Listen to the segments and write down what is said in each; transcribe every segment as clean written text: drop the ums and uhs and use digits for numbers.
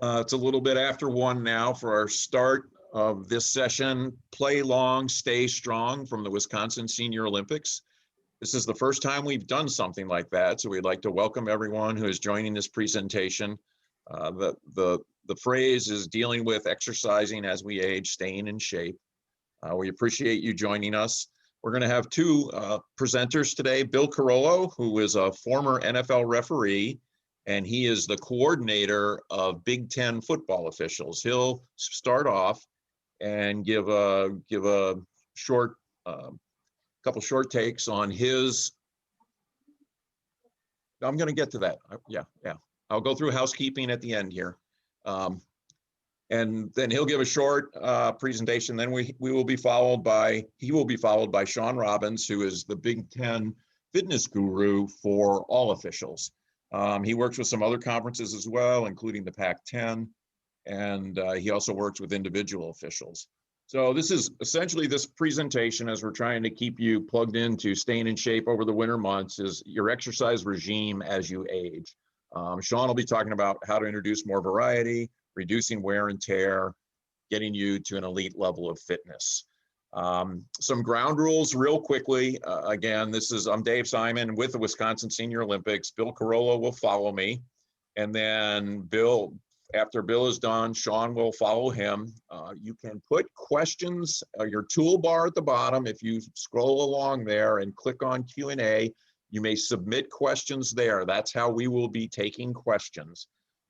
It's a little bit after 1 now for our start of this session, Play Long, Stay Strong from the Wisconsin Senior Olympics. This is the first time we've done something like that, so we'd like to welcome everyone who is joining this presentation. The phrase is dealing with exercising as we age, staying in shape. We appreciate you joining us. We're going to have two presenters today, Bill Carollo, who is a former NFL referee, and he is the coordinator of Big Ten football officials. He'll start off and give a short, couple short takes on his. I'm going to get to that. Yeah. I'll go through housekeeping at the end here. And then he'll give a short presentation. Then he will be followed by Sean Robbins, who is the Big Ten fitness guru for all officials. He works with some other conferences as well, including the Pac-10, and he also works with individual officials. So this is essentially this presentation, as we're trying to keep you plugged into staying in shape over the winter months, is your exercise regime as you age. Sean will be talking about how to introduce more variety, reducing wear and tear, getting you to an elite level of fitness. Some ground rules real quickly. Again, I'm Dave Simon with the Wisconsin Senior Olympics. Bill Carollo will follow me. And then after Bill is done, Sean will follow him. You can put questions, your toolbar at the bottom. If you scroll along there and click on Q&A, you may submit questions there. That's how we will be taking questions.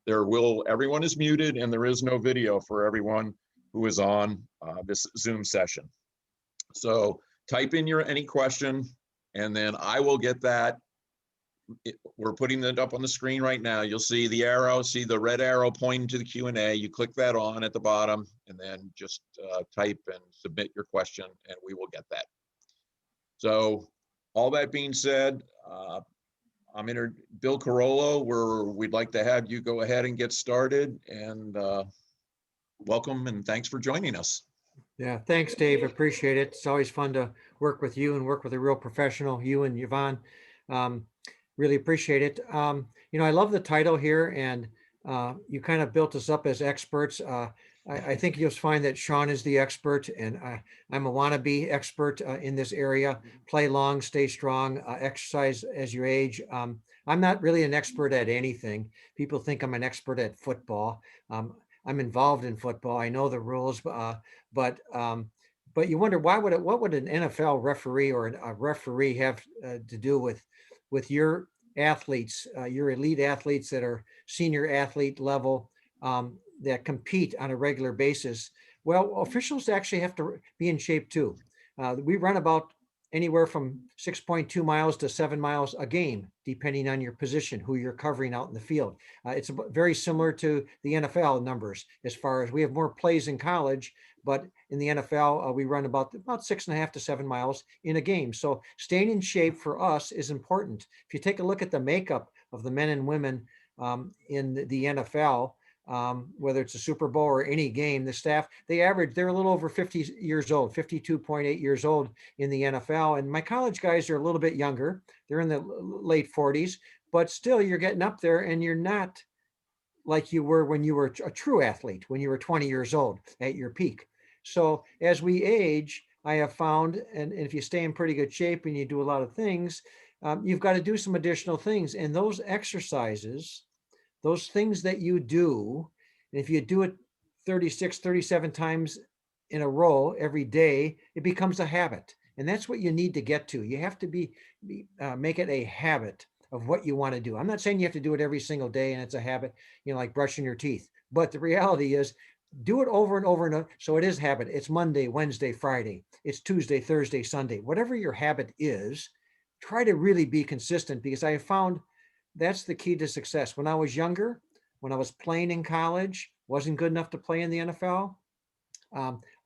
Everyone is muted, and there is no video for everyone who is on this Zoom session. So type in any question, and then I will get that. We're putting it up on the screen right now. You'll see the arrow, see the red arrow pointing to the Q&A. You click that on at the bottom, and then just type and submit your question, and we will get that. So all that being said, Bill Carollo, we'd like to have you go ahead and get started, and welcome and thanks for joining us. Yeah, thanks, Dave. Appreciate it. It's always fun to work with you and work with a real professional, you and Yvonne. Really appreciate it. I love the title here, and you kind of built us up as experts. I think you'll find that Sean is the expert, and I'm a wannabe expert in this area. Play long, stay strong, exercise as you age. I'm not really an expert at anything. People think I'm an expert at football. I'm involved in football. I know the rules, but you wonder what would an NFL referee or a referee have to do with your athletes, your elite athletes that are senior athlete level, that compete on a regular basis? Well, officials actually have to be in shape too. We run about anywhere from 6.2 miles to 7 miles a game, depending on your position, who you're covering out in the field. It's very similar to the NFL numbers, as far as we have more plays in college, but in the NFL, we run about 6.5 to 7 miles in a game. So staying in shape for us is important. If you take a look at the makeup of the men and women in the NFL, whether it's a Super Bowl or any game, the staff, they're a little over 50 years old, 52.8 years old in the NFL. And my college guys are a little bit younger. They're in the late 40s, but still you're getting up there, and you're not like you were when you were a true athlete, when you were 20 years old at your peak. So as we age, I have found, and if you stay in pretty good shape and you do a lot of things, you've got to do some additional things. And those exercises, those things that you do, and if you do it 36, 37 times in a row every day, it becomes a habit. And that's what you need to get to. You have to make it a habit of what you want to do. I'm not saying you have to do it every single day and it's a habit, like brushing your teeth. But the reality is, do it over and over and over. So it is habit. It's Monday, Wednesday, Friday. It's Tuesday, Thursday, Sunday. Whatever your habit is, try to really be consistent, because I have found that's the key to success. When I was younger, when I was playing in college, wasn't good enough to play in the NFL,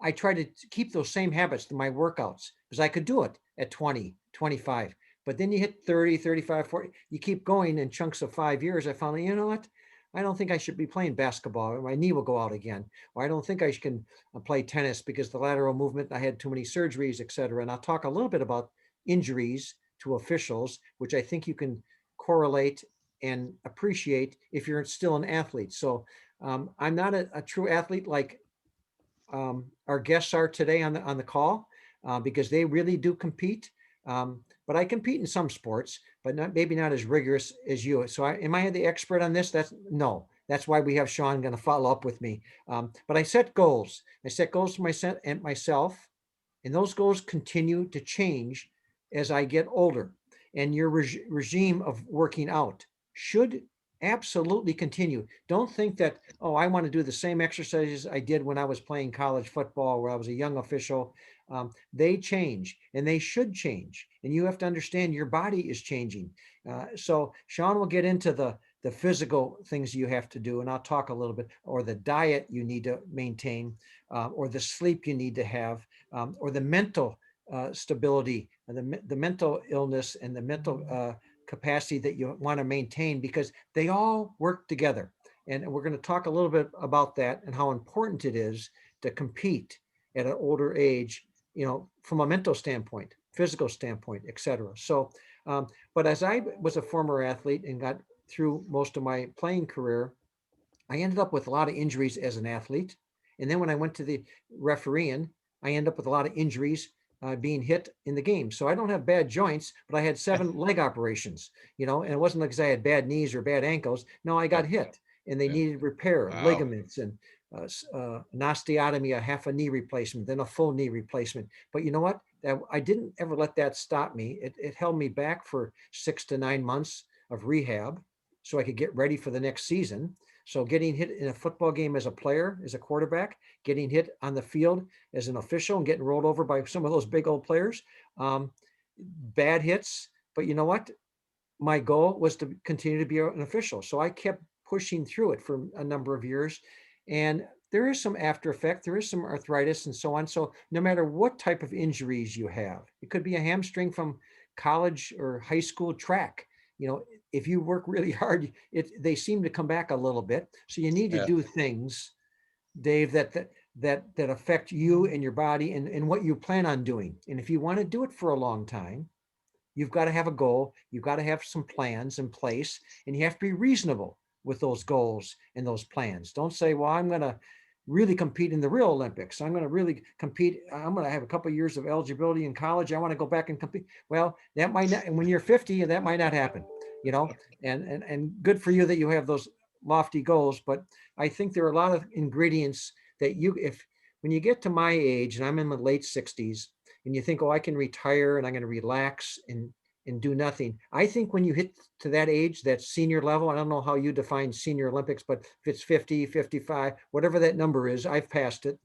I tried to keep those same habits to my workouts, because I could do it at 20, 25. But then you hit 30, 35, 40, you keep going in chunks of 5 years. I found, you know what? I don't think I should be playing basketball. My knee will go out again. Or I don't think I can play tennis because the lateral movement, I had too many surgeries, et cetera. And I'll talk a little bit about injuries to officials, which I think you can correlate and appreciate if you're still an athlete. So I'm not a true athlete like our guests are today on the call, because they really do compete. But I compete in some sports, but maybe not as rigorous as you. So am I the expert on this? That's no. That's why we have Sean going to follow up with me. But I set goals. I set goals for myself, and those goals continue to change as I get older. And your regime of working out should absolutely continue. Don't think that, oh, I want to do the same exercises I did when I was playing college football, where I was a young official. They change, and they should change. And you have to understand your body is changing. So Sean will get into the physical things you have to do, and I'll talk a little bit, or the diet you need to maintain, or the sleep you need to have, or the mental stability, and the mental illness, and the mental capacity that you want to maintain, because they all work together. And we're going to talk a little bit about that and how important it is to compete at an older age, from a mental standpoint, physical standpoint, et cetera. So, but as I was a former athlete and got through most of my playing career, I ended up with a lot of injuries as an athlete. And then when I went to the refereeing, I ended up with a lot of injuries being hit in the game. So I don't have bad joints, but I had 7 leg operations, and it wasn't like I had bad knees or bad ankles. No, I got hit and they needed repair, Wow. ligaments, and an osteotomy, a half a knee replacement, then a full knee replacement. But you know what? I didn't ever let that stop me. It held me back for 6 to 9 months of rehab so I could get ready for the next season. So getting hit in a football game as a player, as a quarterback, getting hit on the field as an official and getting rolled over by some of those big old players, bad hits. But you know what? My goal was to continue to be an official. So I kept pushing through it for a number of years. And there is some after effect, there is some arthritis and so on. So no matter what type of injuries you have, it could be a hamstring from college or high school track. If you work really hard, they seem to come back a little bit. So you need to do things, Dave, that affect you and your body and what you plan on doing. And if you want to do it for a long time, you've got to have a goal. You've got to have some plans in place, and you have to be reasonable with those goals and those plans. Don't say, well, I'm going to really compete in the real Olympics. I'm going to really compete. I'm going to have a couple of years of eligibility in college. I want to go back and compete. Well, that might not, and when you're 50, that might not happen, and good for you that you have those lofty goals. But I think there are a lot of ingredients that when you get to my age, and I'm in my late 60s, and you think, oh, I can retire and I'm going to relax and do nothing. I think when you hit to that age, that senior level, I don't know how you define senior Olympics, but if it's 50, 55, whatever that number is, I've passed it.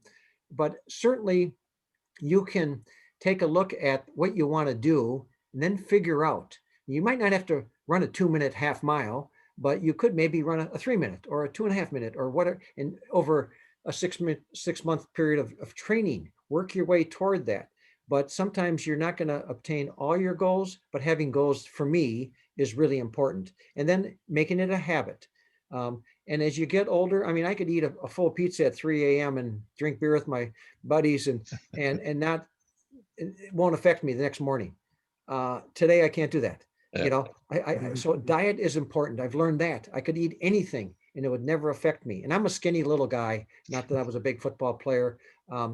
But certainly you can take a look at what you want to do and then figure out. You might not have to run a 2-minute half mile, but you could maybe run a 3-minute or a 2.5 minute or whatever, and over a 6-month period of training, work your way toward that. But sometimes you're not going to obtain all your goals, but having goals for me is really important. And then making it a habit. And as you get older, I mean, I could eat a full pizza at 3 a.m. and drink beer with my buddies and not, it won't affect me the next morning. Today, I can't do that. So diet is important. I've learned that. I could eat anything and it would never affect me. And I'm a skinny little guy, not that I was a big football player. I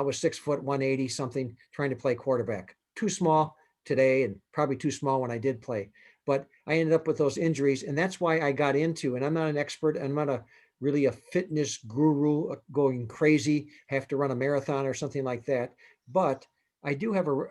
was 6 foot, 180 something, trying to play quarterback. Too small today, and probably too small when I did play. But I ended up with those injuries, and that's why I got into. And I'm not an expert. I'm not really a fitness guru going crazy, have to run a marathon or something like that. But I do have a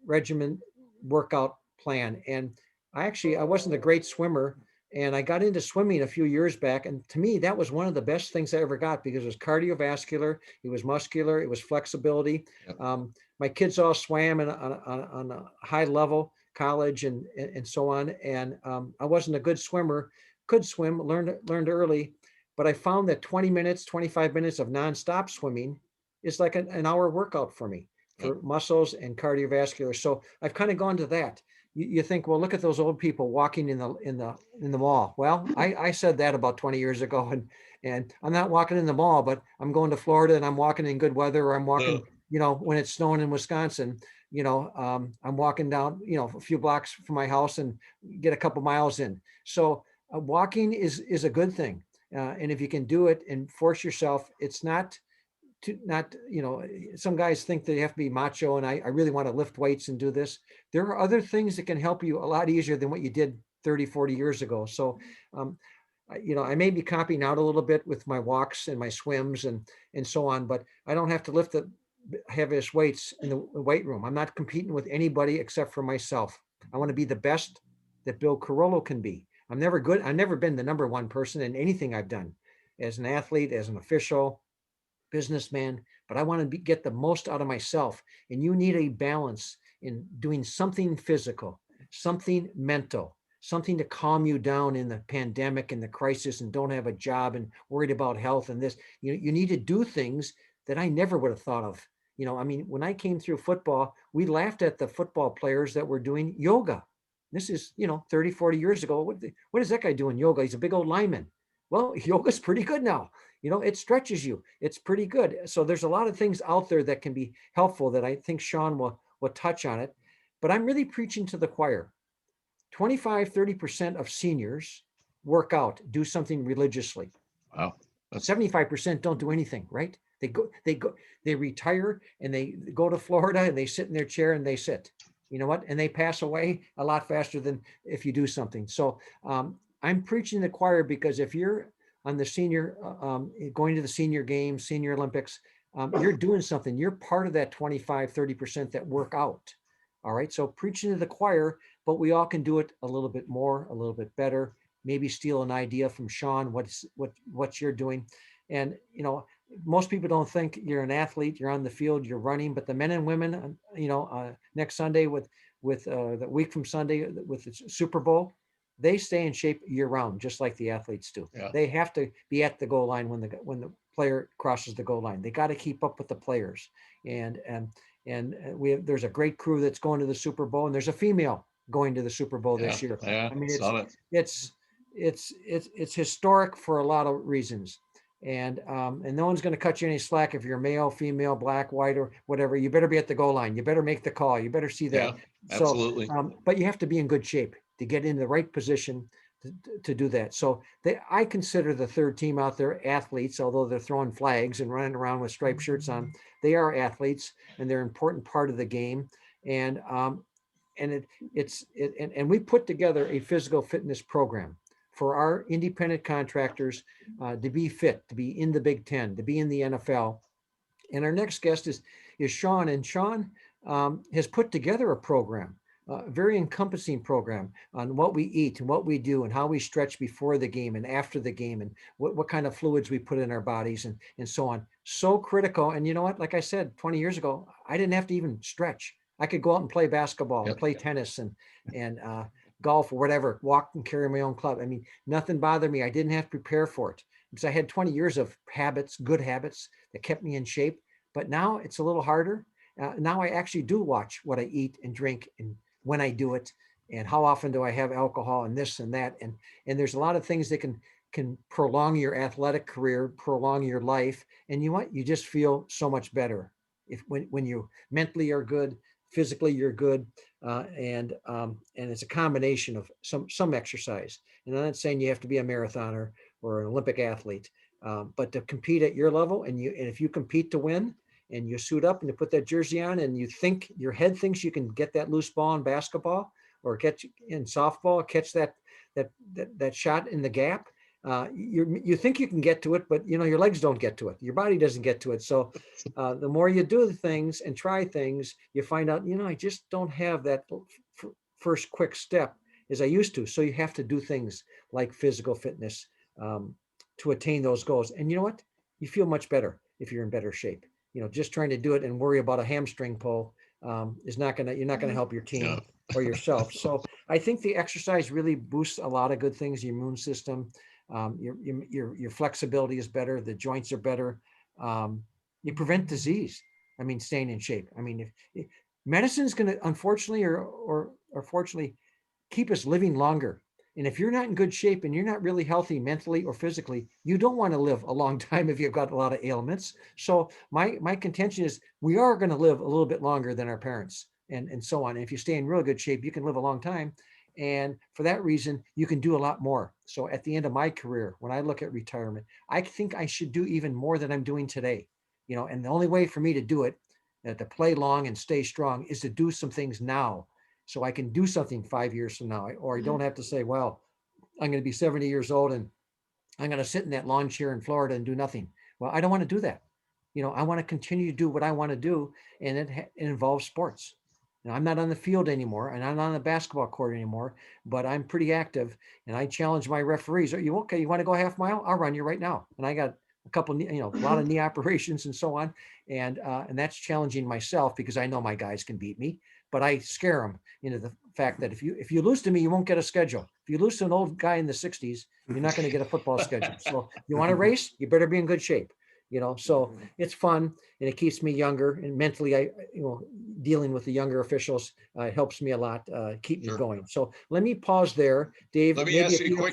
regimen workout plan. And I wasn't a great swimmer. And I got into swimming a few years back. And to me, that was one of the best things I ever got, because it was cardiovascular, it was muscular, it was flexibility. Yep. My kids all swam on a high level, college and so on. And I wasn't a good swimmer, could swim, learned early, but I found that 20 minutes, 25 minutes of nonstop swimming is like an hour workout for me, for muscles and cardiovascular. So I've kind of gone to that. You think, well, look at those old people walking in the mall. Well, I said that about 20 years ago, and I'm not walking in the mall, but I'm going to Florida and I'm walking in good weather, or I'm walking, when it's snowing in Wisconsin, I'm walking down, a few blocks from my house and get a couple miles in. So walking is a good thing. And if you can do it and force yourself, it's not, some guys think they have to be macho and I really want to lift weights and do this. There are other things that can help you a lot easier than what you did 30, 40 years ago. So, I may be copying out a little bit with my walks and my swims and so on, but I don't have to lift the heaviest weights in the weight room. I'm not competing with anybody except for myself. I want to be the best that Bill Carollo can be. I'm never good. I've never been the number one person in anything I've done as an athlete, as an official, businessman, but I want to get the most out of myself. And you need a balance in doing something physical, something mental, something to calm you down in the pandemic and the crisis and don't have a job and worried about health and this. You need to do things that I never would have thought of. When I came through football, we laughed at the football players that were doing yoga. This is, 30, 40 years ago. What is that guy doing yoga? He's a big old lineman. Well, yoga's pretty good now. It stretches you. It's pretty good. So there's a lot of things out there that can be helpful that I think Sean will touch on it. But I'm really preaching to the choir. 25, 30% of seniors work out, do something religiously. Wow. 75% don't do anything, right? They retire and they go to Florida and they sit in their chair and they sit. You know what? And they pass away a lot faster than if you do something. So I'm preaching the choir because if you're on the senior, going to the senior games, senior Olympics, you're doing something. You're part of that 25, 30% that work out. All right. So preaching to the choir, but we all can do it a little bit more, a little bit better. Maybe steal an idea from Sean, what you're doing. And, most people don't think you're an athlete, you're on the field, you're running, but the men and women, next Sunday with the week from Sunday with the Super Bowl, they stay in shape year round, just like the athletes do. Yeah. They have to be at the goal line when the player crosses the goal line. They got to keep up with the players. And there's a great crew that's going to the Super Bowl, and there's a female going to the Super Bowl this year. Yeah, it's historic for a lot of reasons. And no one's going to cut you any slack if you're male, female, black, white, or whatever. You better be at the goal line. You better make the call. You better see that. Yeah, absolutely. So, but you have to be in good shape to get in the right position to do that. So I consider the third team out there athletes, although they're throwing flags and running around with striped shirts on. They are athletes, and they're an important part of the game. And we put together a physical fitness program for our independent contractors to be fit, to be in the Big Ten, to be in the NFL. And our next guest is Sean, and Sean has put together a program, a very encompassing program on what we eat and what we do and how we stretch before the game and after the game and what kind of fluids we put in our bodies and so on. So critical. And you know what, like I said, 20 years ago, I didn't have to even stretch. I could go out and play basketball and play tennis and golf or whatever, walk and carry my own club. Nothing bothered me. I didn't have to prepare for it because I had 20 years of habits, good habits that kept me in shape. But now it's a little harder. Now I actually do watch what I eat and drink and when I do it and how often do I have alcohol and this and that. And there's a lot of things that can prolong your athletic career, prolong your life. And you know what? You just feel so much better when you mentally are good, physically you're good. And it's a combination of some exercise. And I'm not saying you have to be a marathoner or an Olympic athlete, but to compete at your level, and if you compete to win, and you suit up and you put that jersey on, and you think your head thinks you can get that loose ball in basketball or catch in softball, catch that shot in the gap. You think you can get to it, but your legs don't get to it. Your body doesn't get to it. So the more you do the things and try things, you find out, I just don't have that first quick step as I used to. So you have to do things like physical fitness to attain those goals. And you know what? You feel much better if you're in better shape. Just trying to do it and worry about a hamstring pull you're not going to help your team or yourself. So I think the exercise really boosts a lot of good things. Your immune system, your flexibility is better. The joints are better. You prevent disease. Staying in shape. If medicine's going to, unfortunately or fortunately, keep us living longer. And if you're not in good shape and you're not really healthy mentally or physically, you don't want to live a long time if you've got a lot of ailments. So my contention is we are going to live a little bit longer than our parents and so on. And if you stay in real good shape, you can live a long time. And for that reason, you can do a lot more. So at the end of my career, when I look at retirement, I think I should do even more than I'm doing today. And the only way for me to do it, to play long and stay strong, is to do some things now, so I can do something 5 years from now, or I don't have to say, well, I'm going to be 70 years old and I'm going to sit in that lawn chair in Florida and do nothing. Well, I don't want to do that. I want to continue to do what I want to do, and it involves sports. I'm not on the field anymore, and I'm not on the basketball court anymore, but I'm pretty active, and I challenge my referees. Are you okay? You want to go a half mile? I'll run you right now. And I got a couple, a lot of knee operations and so on, and that's challenging myself, because I know my guys can beat me, but I scare them into the fact that if you lose to me, you won't get a schedule. If you lose to an old guy in the 60s, you're not going to get a football schedule. So you want to race, you better be in good shape. So it's fun, and it keeps me younger, and mentally, dealing with the younger officials helps me a lot, keep me going. So let me pause there, Dave. Let me ask you a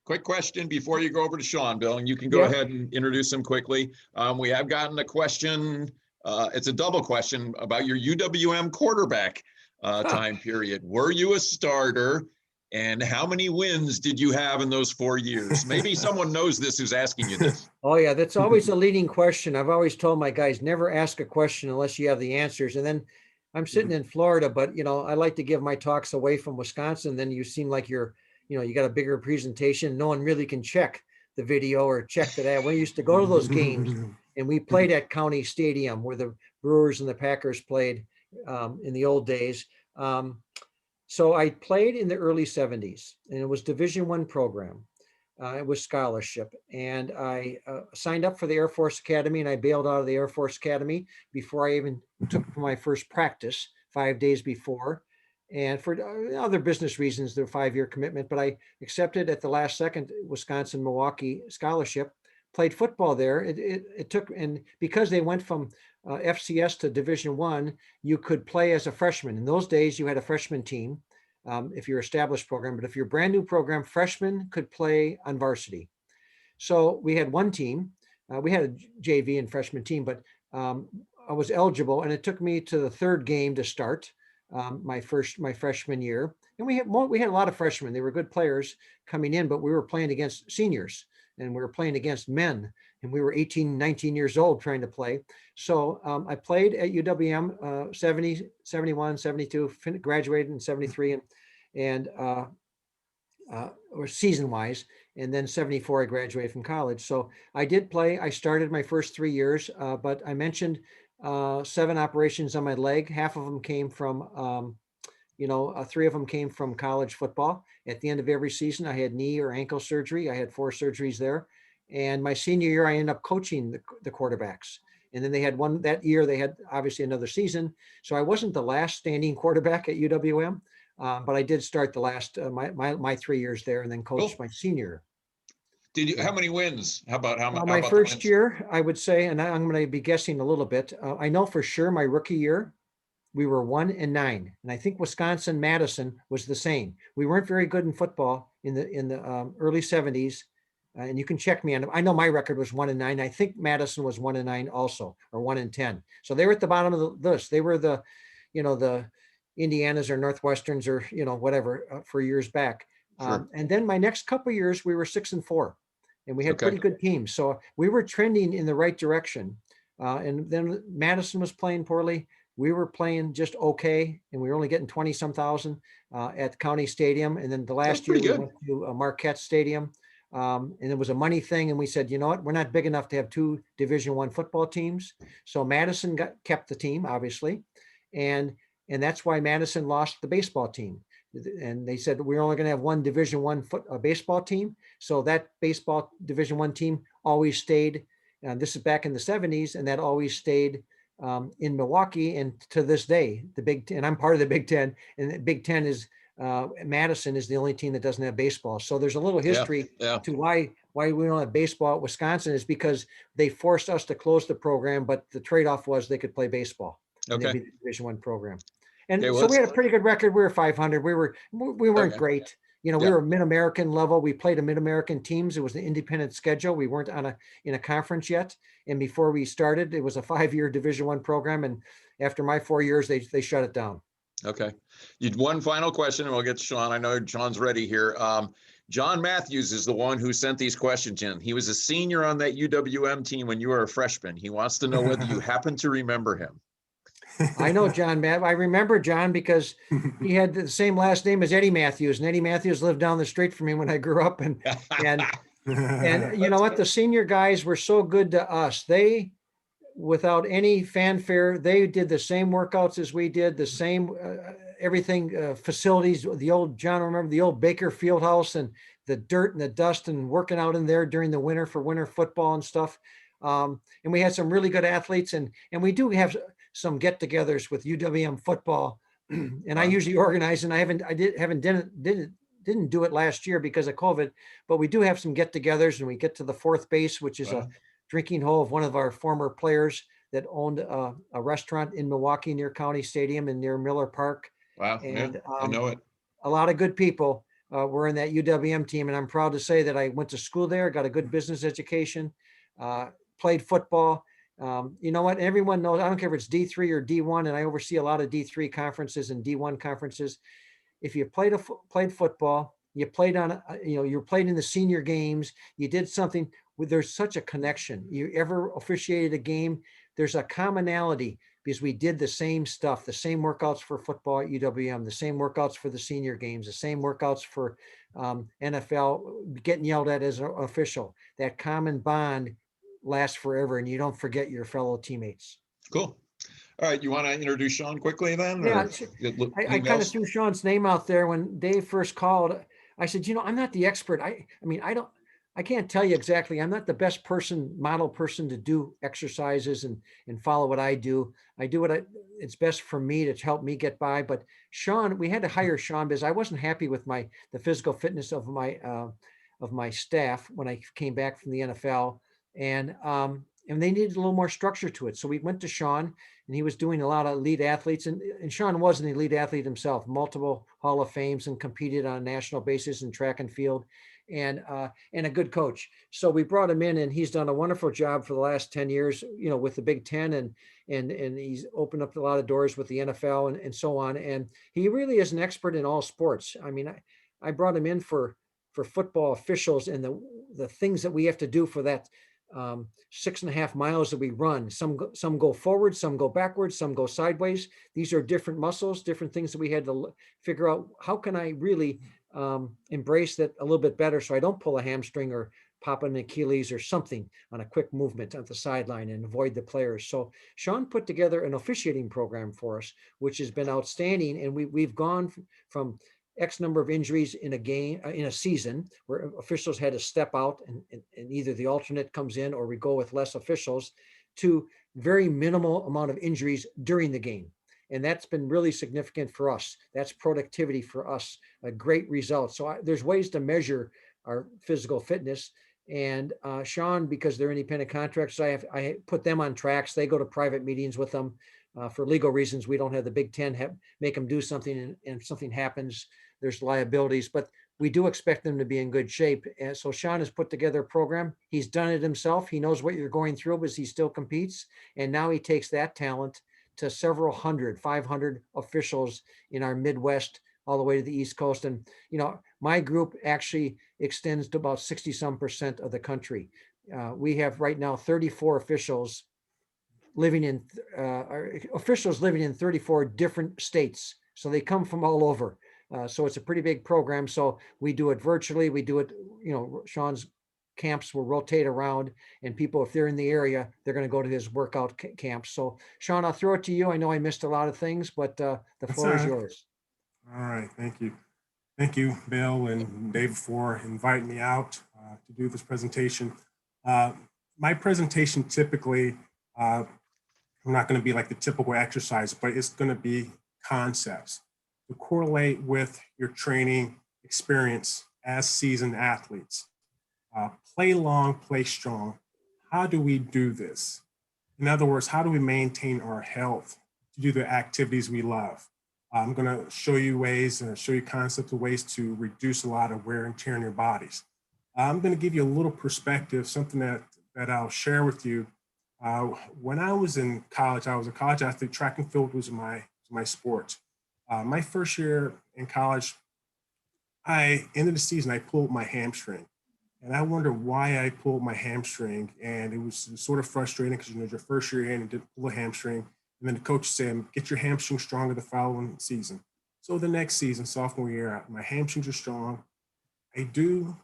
quick question before you go over to Sean, Bill, and you can go ahead and introduce him quickly. We have gotten a question. It's a double question about your UWM quarterback time period. Were you a starter? And how many wins did you have in those 4 years? Maybe someone knows this who's asking you this. Oh, yeah, that's always a leading question. I've always told my guys, never ask a question unless you have the answers. And then I'm sitting in Florida, but, I like to give my talks away from Wisconsin. Then you seem like you got a bigger presentation. No one really can check the video or check that. We used to go to those games, and we played at County Stadium, where the Brewers and the Packers played in the old days. So I played in the early 70s, and it was Division I program. It was scholarship, and I signed up for the Air Force Academy, and I bailed out of the Air Force Academy before I even took my first practice 5 days before. And for other business reasons, the 5-year commitment, but I accepted at the last second Wisconsin-Milwaukee scholarship, played football there. It took, and because they went from FCS to Division I, you could play as a freshman. In those days, you had a freshman team if you're established program, but if you're a brand new program, freshmen could play on varsity. So we had one team. We had a JV and freshman team, but I was eligible, and it took me to the third game to start my freshman year. And we had a lot of freshmen. They were good players coming in, but we were playing against seniors, and we were playing against men, and we were 18, 19 years old trying to play. So I played at UWM 70, 71, 72, graduated in 73, or season-wise, and then 74, I graduated from college. So I did play. I started my first 3 years, but I mentioned 7 operations on my leg. Half of them came from 3 of them came from college football. At the end of every season, I had knee or ankle surgery. I had 4 surgeries there. And my senior year, I ended up coaching the quarterbacks. And then they had one that year, they had obviously another season. So I wasn't the last standing quarterback at UWM, but I did start the last, my 3 years there, and then coached my senior. Did you, how many wins? How about my first year, I would say, and I'm going to be guessing a little bit. I know for sure my rookie year, we were 1-9, and I think Wisconsin-Madison was the same. We weren't very good in football in the early 70s, and you can check me on it. I know my record was 1-9. I think Madison was 1-9 also, or 1-10. So they were at the bottom of the list. They were the Indianas or Northwesterns or whatever for years back. Sure. And then my next couple of years, we were 6-4, and we had pretty good teams. So we were trending in the right direction. And then Madison was playing poorly. We were playing just okay, and we were only getting 20-some thousand at County Stadium. And then the last year we went to Marquette Stadium, and it was a money thing. And we said, you know what, we're not big enough to have 2 Division I football teams. So Madison kept the team, obviously, and that's why Madison lost the baseball team. And they said we're only going to have 1 Division I baseball team. So that baseball Division I team always stayed. This is back in the 70s, and that always stayed in Milwaukee, and to this day, the Big Ten, and I'm part of the Big Ten, and the Big Ten is Madison is the only team that doesn't have baseball. So there's a little history to why we don't have baseball at Wisconsin, is because they forced us to close the program, but the trade-off was they could play baseball. Okay. The Division I program. And so we had a pretty good record. We were 500. We weren't great. We were Mid-American level. We played a Mid-American teams. It was an independent schedule. We weren't in a conference yet. And before we started, it was a 5-year Division I program. And after my 4 years, they shut it down. Okay. One final question and we'll get to Sean. I know John's ready here. John Matthews is the one who sent these questions in. He was a senior on that UWM team when you were a freshman. He wants to know whether you happen to remember him. I know John Matt. I remember John because he had the same last name as Eddie Matthews, and Eddie Matthews lived down the street from me when I grew up. And you know what? The senior guys were so good to us. They, without any fanfare, they did the same workouts as we did, the same everything, facilities. The old John, remember the old Baker Field House and the dirt and the dust and working out in there during the winter for winter football and stuff. And we had some really good athletes, and we do have some get-togethers with UWM football. And I usually organize, and I didn't do it last year because of COVID, but we do have some get-togethers, and we get to the fourth base, which is a drinking hole of one of our former players that owned a restaurant in Milwaukee near County Stadium and near Miller Park. Wow. And yeah, I know it. A lot of good people were in that UWM team. And I'm proud to say that I went to school there, got a good business education, played football. You know what? Everyone knows, I don't care if it's D3 or D1, and I oversee a lot of D3 conferences and D1 conferences. If you played football, you played on, you played in the senior games, you did something, there's such a connection. You ever officiated a game, there's a commonality because we did the same stuff, the same workouts for football at UWM, the same workouts for the senior games, the same workouts for NFL, getting yelled at as an official. That common bond lasts forever, and you don't forget your fellow teammates. Cool. All right, you want to introduce Sean quickly then? Yeah, I kind of threw Sean's name out there when Dave first called. I said, I'm not the expert. I can't tell you exactly. I'm not the best model person to do exercises and follow what I do. I do what it's best for me to help me get by. But Sean, we had to hire Sean because I wasn't happy with the physical fitness of my staff when I came back from the NFL, and they needed a little more structure to it. So we went to Sean, and he was doing a lot of elite athletes, and Sean was an elite athlete himself, multiple Hall of Fames, and competed on a national basis in track and field. And a good coach. So we brought him in, and he's done a wonderful job for the last 10 years, with the Big Ten, and he's opened up a lot of doors with the NFL and so on. And he really is an expert in all sports. I mean, I brought him in for football officials and the things that we have to do for that 6.5 miles that we run. Some go forward, some go backwards, some go sideways. These are different muscles, different things that we had to figure out. How can I really embrace that a little bit better so I don't pull a hamstring or pop an Achilles or something on a quick movement on the sideline and avoid the players. So Sean put together an officiating program for us, which has been outstanding. And we've gone from X number of injuries in a game, in a season, where officials had to step out and either the alternate comes in or we go with less officials, to very minimal amount of injuries during the game. And that's been really significant for us. That's productivity for us, a great result. So there's ways to measure our physical fitness. And Sean, because they're independent contractors, I put them on tracks. They go to private meetings with them. For legal reasons, we don't have the Big Ten make them do something, and if something happens, there's liabilities. But we do expect them to be in good shape. And so Sean has put together a program. He's done it himself. He knows what you're going through, because he still competes. And now he takes that talent to several hundred, 500 officials in our Midwest, all the way to the East Coast. And, my group actually extends to about 60% of the country. We have right now 34 officials living in 34 different states. So they come from all over. So it's a pretty big program. So we do it virtually. We do it, Sean's camps will rotate around, and people, if they're in the area, they're going to go to his workout camps. So Sean, I'll throw it to you. I know I missed a lot of things, but the floor is yours. All right. Thank you. Thank you, Bill and Dave, for inviting me out to do this presentation. My presentation typically, I'm not going to be like the typical exercise, but it's going to be concepts to correlate with your training experience as seasoned athletes. Play long, play strong. How do we do this? In other words, how do we maintain our health to do the activities we love? I'm going to show you ways and show you concepts of ways to reduce a lot of wear and tear in your bodies. I'm going to give you a little perspective, something that I'll share with you. When I was in college, I was a college athlete. Track and field was my sport. My first year in college, I ended the season, I pulled my hamstring. And I wondered why I pulled my hamstring. And it was sort of frustrating because, your first year in and didn't pull a hamstring. And then the coach said, get your hamstring stronger the following season. So the next season, sophomore year, my hamstrings are strong. I do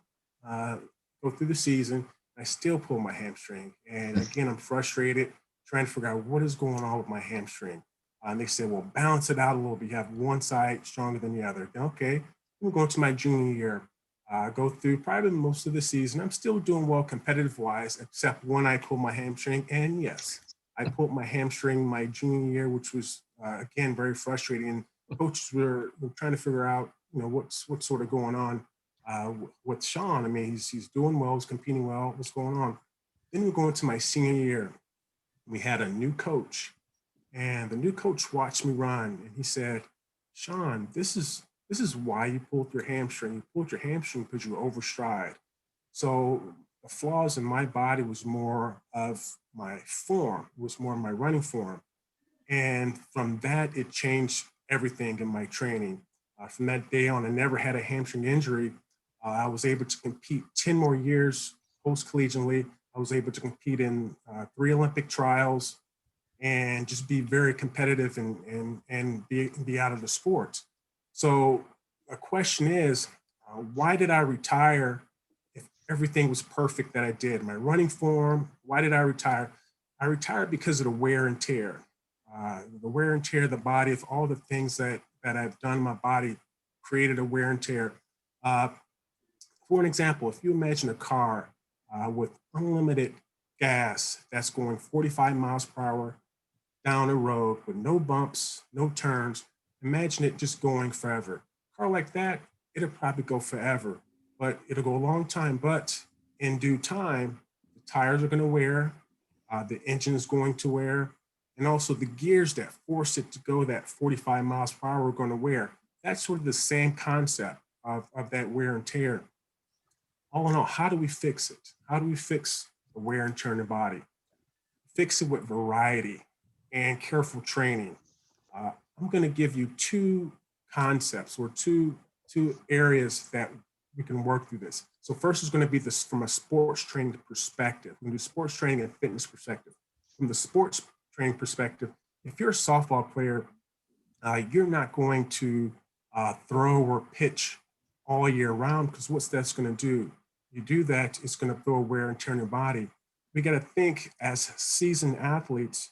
go through the season. I still pull my hamstring. And again, I'm frustrated trying to figure out what is going on with my hamstring. And they said, well, balance it out a little bit. You have one side stronger than the other. Okay, I'm going to my junior year. Go through probably most of the season. I'm still doing well competitive wise, except when I pulled my hamstring. And yes, I pulled my hamstring my junior year, which was again very frustrating. And coaches were trying to figure out, what's sort of going on with Sean. I mean, he's doing well, he's competing well. What's going on? Then we're going to my senior year. We had a new coach, and the new coach watched me run, and he said, "Sean, this is why you pulled your hamstring. You pulled your hamstring because you overstride." So the flaws in my body was more of my form, it was more of my running form. And from that, it changed everything in my training. From that day on, I never had a hamstring injury. I was able to compete 10 more years post-collegiately. I was able to compete in 3 Olympic trials and just be very competitive and be out of the sport. So the question is, why did I retire if everything was perfect that I did? My running form, why did I retire? I retired because of the wear and tear. The wear and tear of the body, of all the things that I've done in my body created a wear and tear. For an example, if you imagine a car with unlimited gas that's going 45 miles per hour down a road with no bumps, no turns, imagine it just going forever. A car like that, it'll probably go forever, but it'll go a long time. But in due time, the tires are going to wear, the engine is going to wear, and also the gears that force it to go that 45 miles per hour are going to wear. That's sort of the same concept of that wear and tear. All in all, how do we fix it? How do we fix the wear and tear in the body? Fix it with variety and careful training. I'm going to give you 2 concepts or two areas that we can work through this. So first is going to be this from a sports training perspective. We do sports training and fitness perspective. From the sports training perspective, if you're a softball player, you're not going to throw or pitch all year round, because what's that's going to do? You do that, it's going to throw wear and tear in your body. We got to think as seasoned athletes,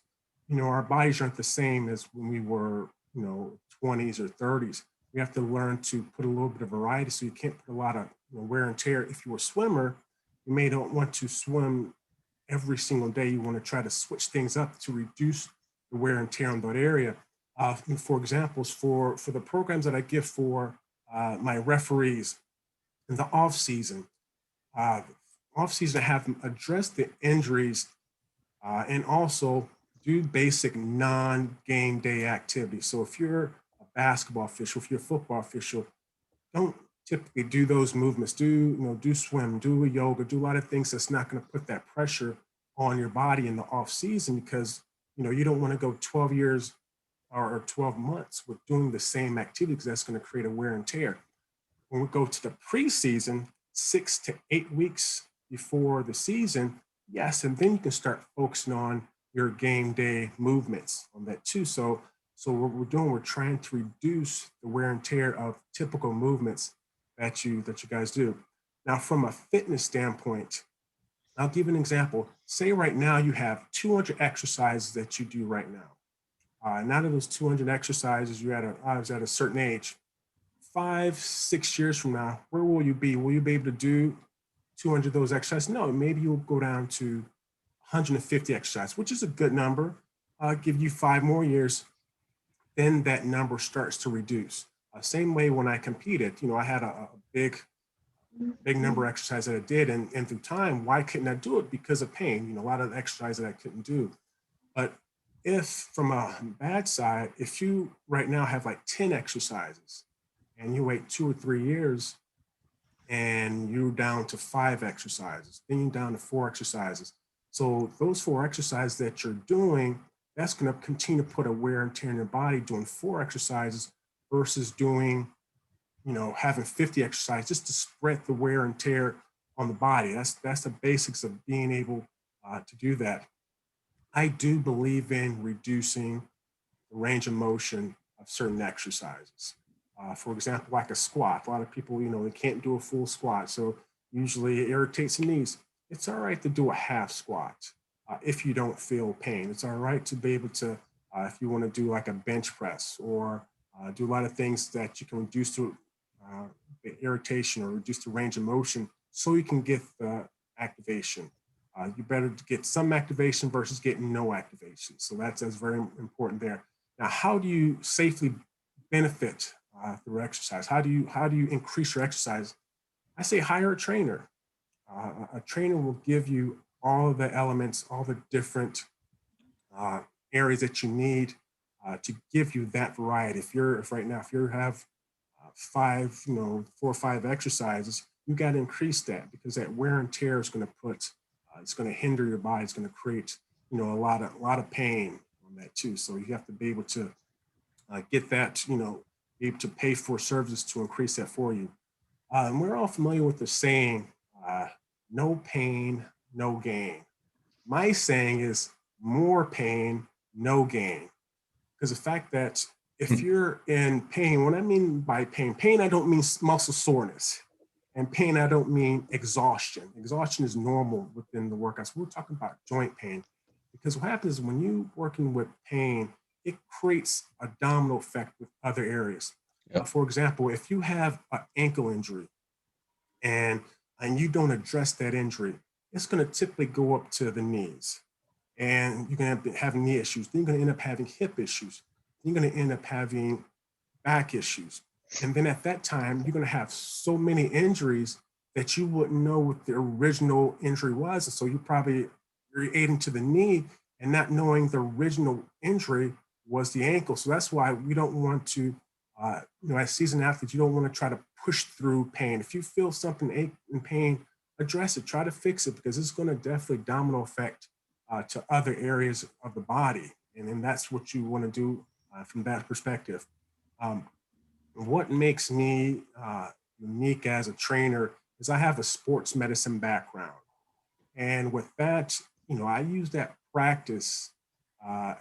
our bodies aren't the same as when we were, 20s or 30s. We have to learn to put a little bit of variety, so you can't put a lot of wear and tear. If you're a swimmer, you may not want to swim every single day. You want to try to switch things up to reduce the wear and tear on that area. For examples, for the programs that I give for my referees in the off season, I have them address the injuries and also do basic non-game day activities. So if you're a basketball official, if you're a football official, don't typically do those movements. Do swim, do a yoga, do a lot of things that's not going to put that pressure on your body in the off season, because you don't want to go 12 years or 12 months with doing the same activity, because that's going to create a wear and tear. When we go to the preseason, 6 to 8 weeks before the season, yes, and then you can start focusing on your game day movements on that too. So what we're doing, we're trying to reduce the wear and tear of typical movements that you guys do. Now, from a fitness standpoint, I'll give an example. Say right now you have 200 exercises that you do right now. And out of those 200 exercises, I was at a certain age. 5-6 years from now, where will you be? Will you be able to do 200 of those exercises? No, maybe you'll go down to 150 exercises, which is a good number. I'll give you 5 more years, then that number starts to reduce. Same way when I competed, I had a big number of exercises that I did, and through time, why couldn't I do it? Because of pain. A lot of the exercise that I couldn't do. But if from a bad side, if you right now have like 10 exercises and you wait 2 or 3 years and you're down to 5 exercises, then you're down to 4 exercises. So those 4 exercises that you're doing, that's going to continue to put a wear and tear in your body doing 4 exercises versus doing, having 50 exercises just to spread the wear and tear on the body. That's the basics of being able to do that. I do believe in reducing the range of motion of certain exercises. For example, like a squat. A lot of people, they can't do a full squat. So usually it irritates the knees. It's all right to do a half squat if you don't feel pain. It's all right to be able to, if you want to do like a bench press or do a lot of things that you can reduce the irritation or reduce the range of motion so you can get the activation. You better get some activation versus getting no activation. So that's very important there. Now, how do you safely benefit through exercise? How do you increase your exercise? I say hire a trainer. A trainer will give you all of the elements, all the different areas that you need to give you that variety. If you have 4 or 5 exercises, you got to increase that because that wear and tear is going to it's going to hinder your body. It's going to create, a lot of pain on that too. So you have to be able to get that, be able to pay for services to increase that for you. And we're all familiar with the saying, no pain, no gain. My saying is more pain, no gain. Because the fact that if you're in pain, what I mean by pain, I don't mean muscle soreness. And pain, I don't mean exhaustion. Exhaustion is normal within the workouts. We're talking about joint pain. Because what happens when you're working with pain, it creates a domino effect with other areas. Yep. For example, if you have an ankle injury and you don't address that injury, it's going to typically go up to the knees. And you're going to have knee issues. Then you're going to end up having hip issues. Then you're going to end up having back issues. And then at that time, you're going to have so many injuries that you wouldn't know what the original injury was. And so you're aiding to the knee and not knowing the original injury was the ankle. So that's why we don't want to, as seasoned athletes, you don't want to try to push through pain. If you feel something in pain, address it, try to fix it, because it's going to definitely domino effect to other areas of the body. And then that's what you want to do from that perspective. What makes me unique as a trainer is I have a sports medicine background. And with that, I use that practice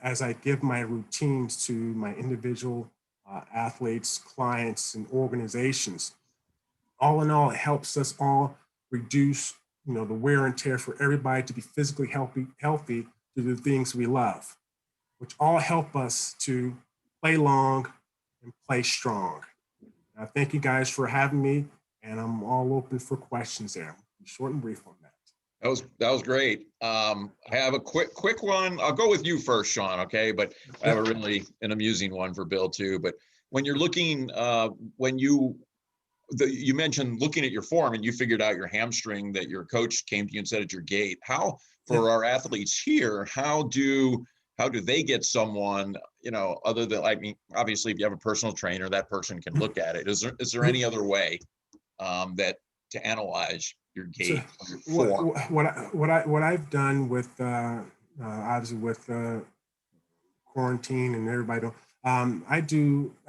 as I give my routines to my individual athletes, clients, and organizations. All in all, it helps us all reduce, the wear and tear for everybody to be physically healthy to do things we love, which all help us to play long and play strong. Thank you guys for having me, and I'm all open for questions there. Short and brief on that. That was great. I have a quick one. I'll go with you first, Sean. Okay, but I have an amusing one for Bill too. But when you're looking, you mentioned looking at your form and you figured out your hamstring that your coach came to you and said at your gait. How for our athletes here? How do they get someone, other than, obviously if you have a personal trainer, that person can look at it. Is there any other way that to analyze your gait? So what I've done with obviously with quarantine and everybody, I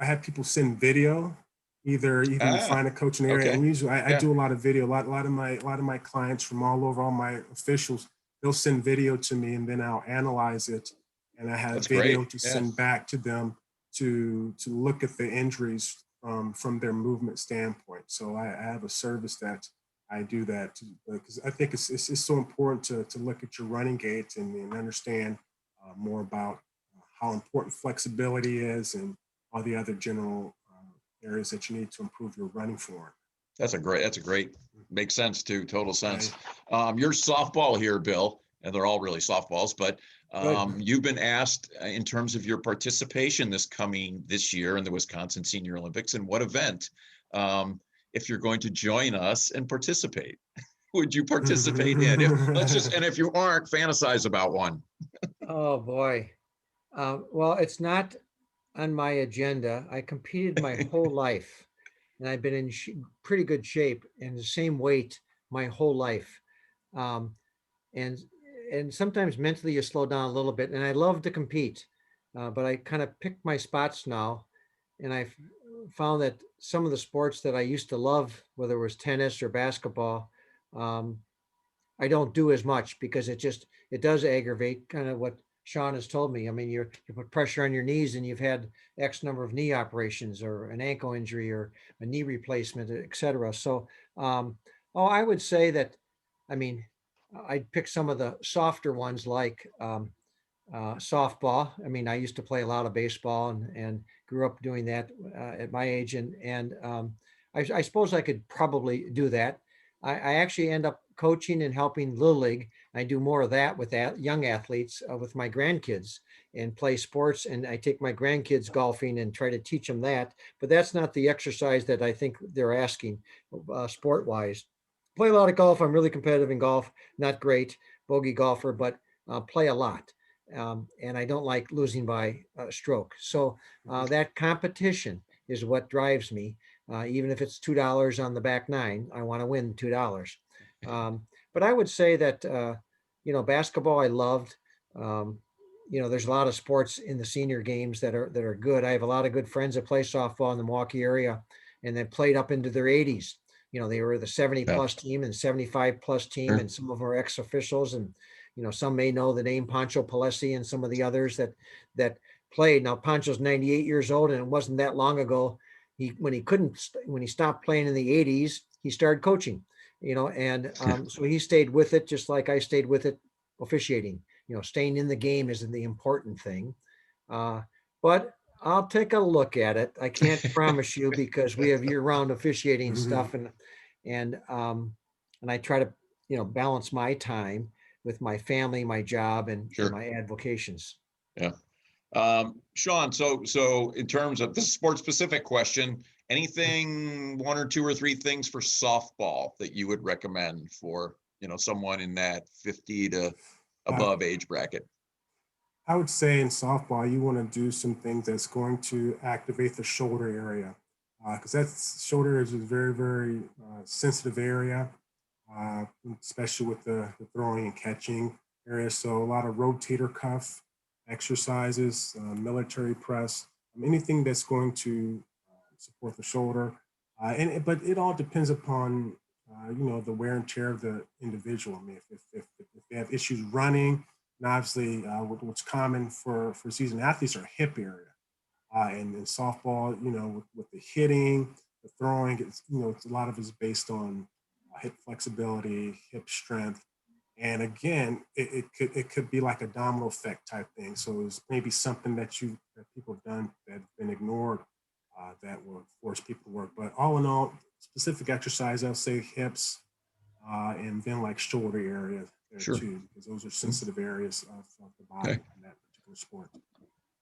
have people send video, either find a coach in the area, and usually I do a lot of video. A lot of my clients from all over, all my officials, they'll send video to me, and then I'll analyze it, and I have That's video great. to send back to them to look at the injuries from their movement standpoint. So I have a service that I do that because I think it's so important to look at your running gait and understand more about how important flexibility is and all the other general areas that you need to improve your running form. That's a great, makes sense too. Total sense. You're softball here, Bill, and they're all really softballs, but you've been asked in terms of your participation this year in the Wisconsin Senior Olympics, and what event, if you're going to join us and participate, would you participate in? If you aren't, fantasize about one. Oh boy. Well, it's not on my agenda. I competed my whole life, and I've been in pretty good shape and the same weight my whole life. And sometimes mentally you slow down a little bit, and I love to compete, but I kind of pick my spots now. And I've found that some of the sports that I used to love, whether it was tennis or basketball, I don't do as much because it does aggravate kind of what Sean has told me. I mean, you put pressure on your knees and you've had X number of knee operations or an ankle injury or a knee replacement, et cetera. So, I would say that, I mean, I'd pick some of the softer ones like softball. I mean, I used to play a lot of baseball and grew up doing that at my age. I suppose I could probably do that. I actually end up coaching and helping Little League. I do more of that with young athletes with my grandkids and play sports. And I take my grandkids golfing and try to teach them that. But that's not the exercise that I think they're asking sport wise. Play a lot of golf. I'm really competitive in golf. Not great bogey golfer, but play a lot. And I don't like losing by a stroke. So that competition is what drives me. Even if it's $2 on the back nine, I want to win $2. But I would say that, basketball I loved. There's a lot of sports in the senior games that are good. I have a lot of good friends that play softball in the Milwaukee area and that played up into their 80s. They were the 70 plus team and 75 plus team, Sure. and some of them are ex-officials, and some may know the name Pancho Palesi and some of the others that played. Now Pancho's 98 years old, and it wasn't that long ago. When he stopped playing in the 80s, he started coaching. So he stayed with it just like I stayed with it officiating. Staying in the game isn't the important thing. But I'll take a look at it. I can't promise you because we have year-round officiating stuff, and I try to balance my time with my family, my job, and Sure. my avocations. Yeah. Sean, so in terms of this sport specific question, anything, one or two or three things for softball that you would recommend for, someone in that 50 to above age bracket? I would say in softball, you want to do some things that's going to activate the shoulder area, because shoulder is a very, very sensitive area, especially with the throwing and catching area. So a lot of rotator cuff exercises, military press, anything that's going to support the shoulder. But it all depends upon the wear and tear of the individual. I mean, if they have issues running, and obviously what's common for seasoned athletes are hip area. And in softball, with the hitting, the throwing, it's a lot of it's based on hip flexibility, hip strength. And again, it could be like a domino effect type thing. So it's maybe something that people have done that have been ignored that will force people to work. But all in all, specific exercise, I'll say hips and then like shoulder area there Sure. too, because those are sensitive areas of the body in that particular sport.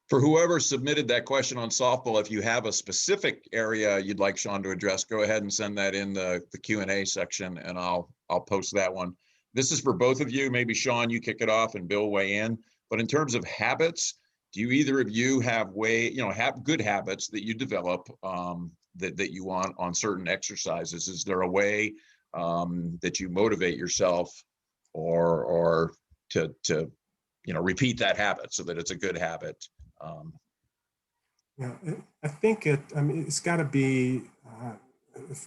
For whoever submitted that question on softball, if you have a specific area you'd like Sean to address, go ahead and send that in the Q&A section, and I'll post that one. This is for both of you. Maybe Sean, you kick it off and Bill weigh in. But in terms of habits, do you either of you have have good habits that you develop that you want on certain exercises? Is there a way that you motivate yourself or to repeat that habit so that it's a good habit? Yeah, I think it's got to be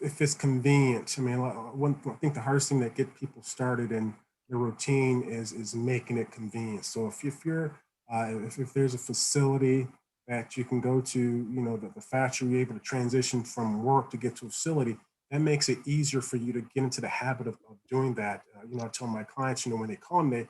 if it's convenient. I mean, I think the hardest thing that get people started in their routine is making it convenient. So if you're if there's a facility that you can go to, the faster you're able to transition from work to get to a facility, that makes it easier for you to get into the habit of doing that. I tell my clients, when they call me,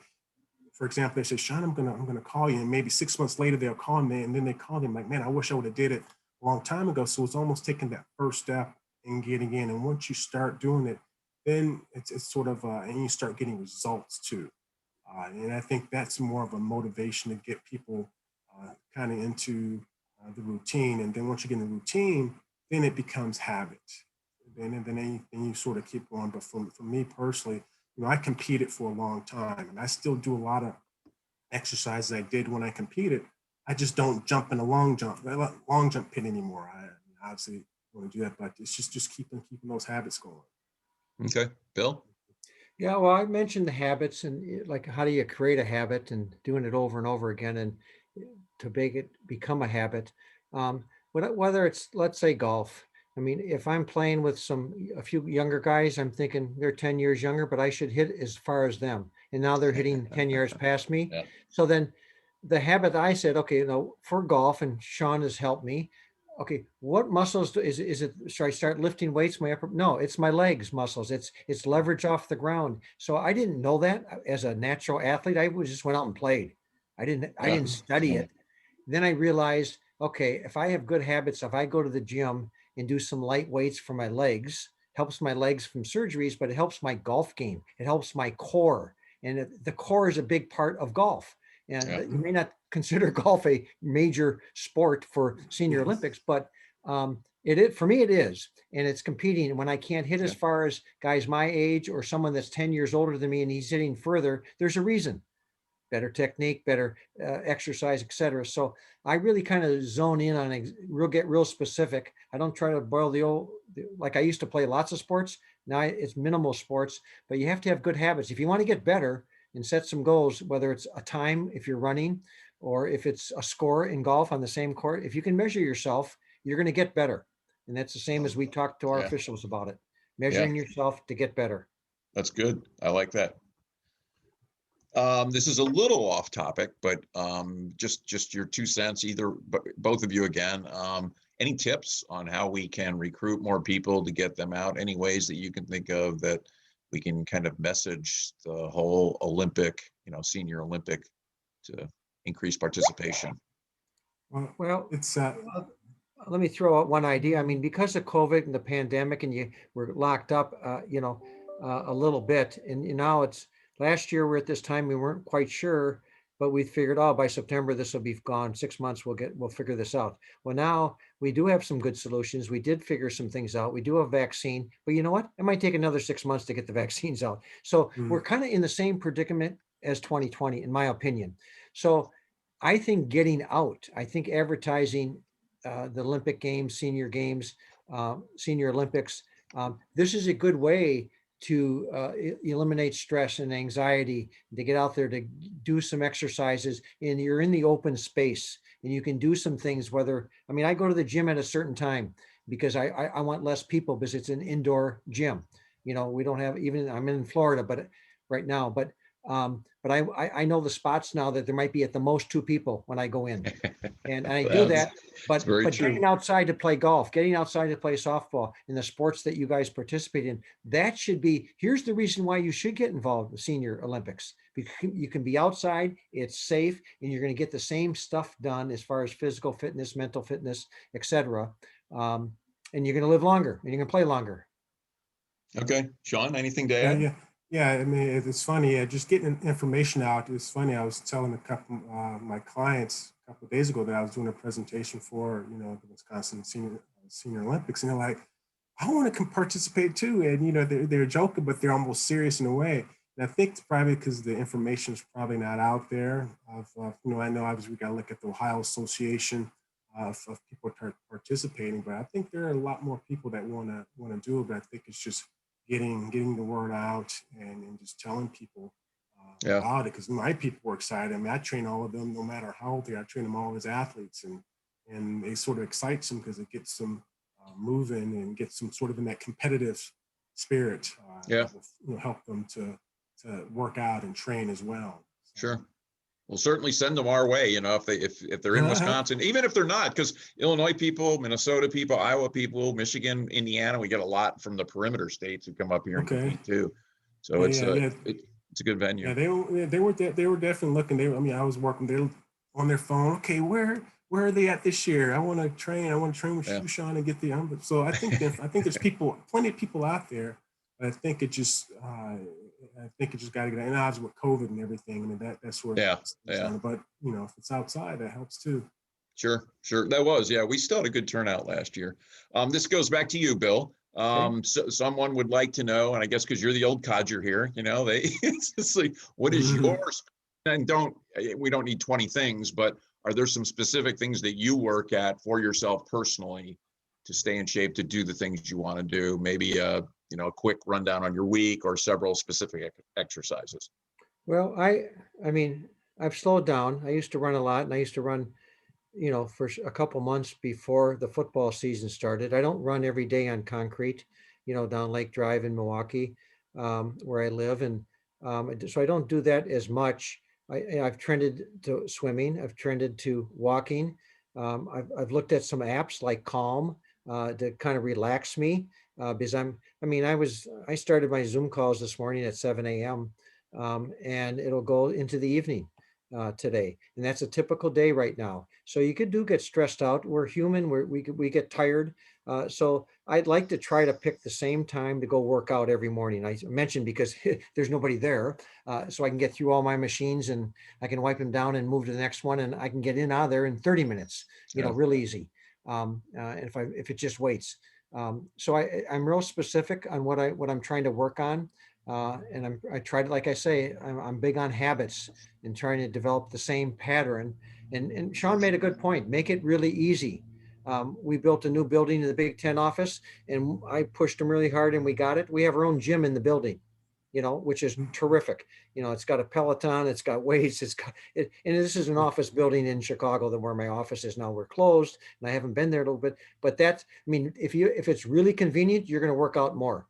for example, they say, Sean, I'm gonna call you, and maybe 6 months later they'll call me, and then they call them like, man, I wish I would have did it a long time ago. So it's almost taking that first step and getting in. And once you start doing it, then it's sort of and you start getting results too. And I think that's more of a motivation to get people kind of into the routine. And then once you get in the routine, then it becomes habit. Then you sort of keep going. But for me personally, I competed for a long time, and I still do a lot of exercises I did when I competed. I just don't jump in a long jump pit anymore. I obviously want to do that, but it's just keeping those habits going. Okay, Bill? Yeah, well, I mentioned the habits and like how do you create a habit and doing it over and over again and to make it become a habit. What whether it's, let's say, golf. I mean, if I'm playing with a few younger guys, I'm thinking they're 10 years younger, but I should hit as far as them. And now they're hitting 10 yards past me. Yeah. So then the habit I said, okay, for golf, and Sean has helped me. Okay, what muscles is it? Should I start lifting weights? No, it's my legs muscles. It's leverage off the ground. So I didn't know that as a natural athlete. I just went out and played. I didn't study it. Then I realized, okay, if I have good habits, if I go to the gym and do some light weights for my legs, helps my legs from surgeries, but it helps my golf game. It helps my core. And the core is a big part of golf. And you may not consider golf a major sport for senior Olympics, but it is, for me, it is. And it's competing. When I can't hit as far as guys my age or someone that's 10 years older than me and he's hitting further, there's a reason. Better technique, better exercise, etc. So I really kind of zone in on get real specific. I don't try to boil like I used to play lots of sports. Now it's minimal sports, but you have to have good habits. If you want to get better and set some goals, whether it's a time, if you're running, or if it's a score in golf on the same court, if you can measure yourself, you're going to get better. And that's the same as we talk to our officials about it, measuring yourself to get better. That's good. I like that. This is a little off topic, but just your 2 cents, both of you again. Any tips on how we can recruit more people to get them out? Any ways that you can think of that we can kind of message the whole Olympic, senior Olympic, to increase participation? Well, it's let me throw out one idea. I mean, because of COVID and the pandemic, and you were locked up, a little bit, and now it's. Last year, we're at this time, we weren't quite sure, but we figured, by September, this will be gone. 6 months, we'll figure this out. Well, now we do have some good solutions. We did figure some things out. We do have a vaccine, but you know what? It might take another 6 months to get the vaccines out. So we're kind of in the same predicament as 2020, in my opinion. So I think getting out, I think advertising the Olympic Games, Senior Games, Senior Olympics, this is a good way to eliminate stress and anxiety, to get out there to do some exercises, and you're in the open space and you can do some things. I go to the gym at a certain time because I want less people, because it's an indoor gym. We don't have, even I'm in Florida, but right now, but I know the spots now that there might be at the most 2 people when I go in, and I do that. But getting outside to play golf, getting outside to play softball, in the sports that you guys participate in, that should be. Here's the reason why you should get involved with Senior Olympics. Because you can be outside, it's safe, and you're going to get the same stuff done as far as physical fitness, mental fitness, etc. And you're going to live longer and you're going to play longer. Okay, Sean, anything to add? Yeah, I mean, it's funny. Just getting information out. It's funny. I was telling a couple my clients a couple of days ago that I was doing a presentation for, the Wisconsin Senior Olympics, and they're like, "I want to participate too." And they're joking, but they're almost serious in a way. And I think it's probably because the information is probably not out there. I know obviously we got to look at the Ohio Association of people participating, but I think there are a lot more people that want to do it. But I think it's just getting the word out and just telling people about it, because my people were excited. I mean, I train all of them, no matter how old they are. I train them all as athletes, and it sort of excites them because it gets them moving and gets them sort of in that competitive spirit. That will, help them to work out and train as well. Sure. We'll certainly send them our way, if they're in Wisconsin, even if they're not, because Illinois people, Minnesota people, Iowa people, Michigan, Indiana, we get a lot from the perimeter states who come up here and compete too. So it's a good venue. Yeah, they were definitely looking. I was working. They were on their phone. Okay, where are they at this year? I want to train. with you, Sean, and get the. So I think there's plenty of people out there. But I think it just got to get, and obviously with COVID and everything. I mean, that's where. But if it's outside, that helps too. Sure. That was, we still had a good turnout last year. This goes back to you, Bill. So someone would like to know, and I guess because you're the old codger here, it's just like, what is yours? And we don't need 20 things, but are there some specific things that you work at for yourself personally to stay in shape, to do the things you want to do? Maybe a quick rundown on your week or several specific exercises. Well, I mean, I've slowed down. I used to run a lot, and I used to run for a couple months before the football season started. I don't run every day on concrete, down Lake Drive in Milwaukee, where I live. And so I don't do that as much. I've trended to swimming. I've trended to walking. I've looked at some apps like Calm to kind of relax me because I started my Zoom calls this morning at 7 a.m. And it'll go into the evening today. And that's a typical day right now. So you get stressed out. We're human. We get tired. So I'd like to try to pick the same time to go work out every morning. I mentioned because there's nobody there. So I can get through all my machines and I can wipe them down and move to the next one. And I can get in out of there in 30 minutes, Yeah. real easy. And if it just waits. So I'm real specific on what I'm trying to work on. And I tried, like I say, I'm big on habits and trying to develop the same pattern. And Sean made a good point. Make it really easy. We built a new building in the Big Ten office, and I pushed them really hard, and we got it. We have our own gym in the building, which is terrific. It's got a Peloton, it's got weights, and this is an office building in Chicago where my office is now. We're closed, and I haven't been there a little bit. But if it's really convenient, you're going to work out more.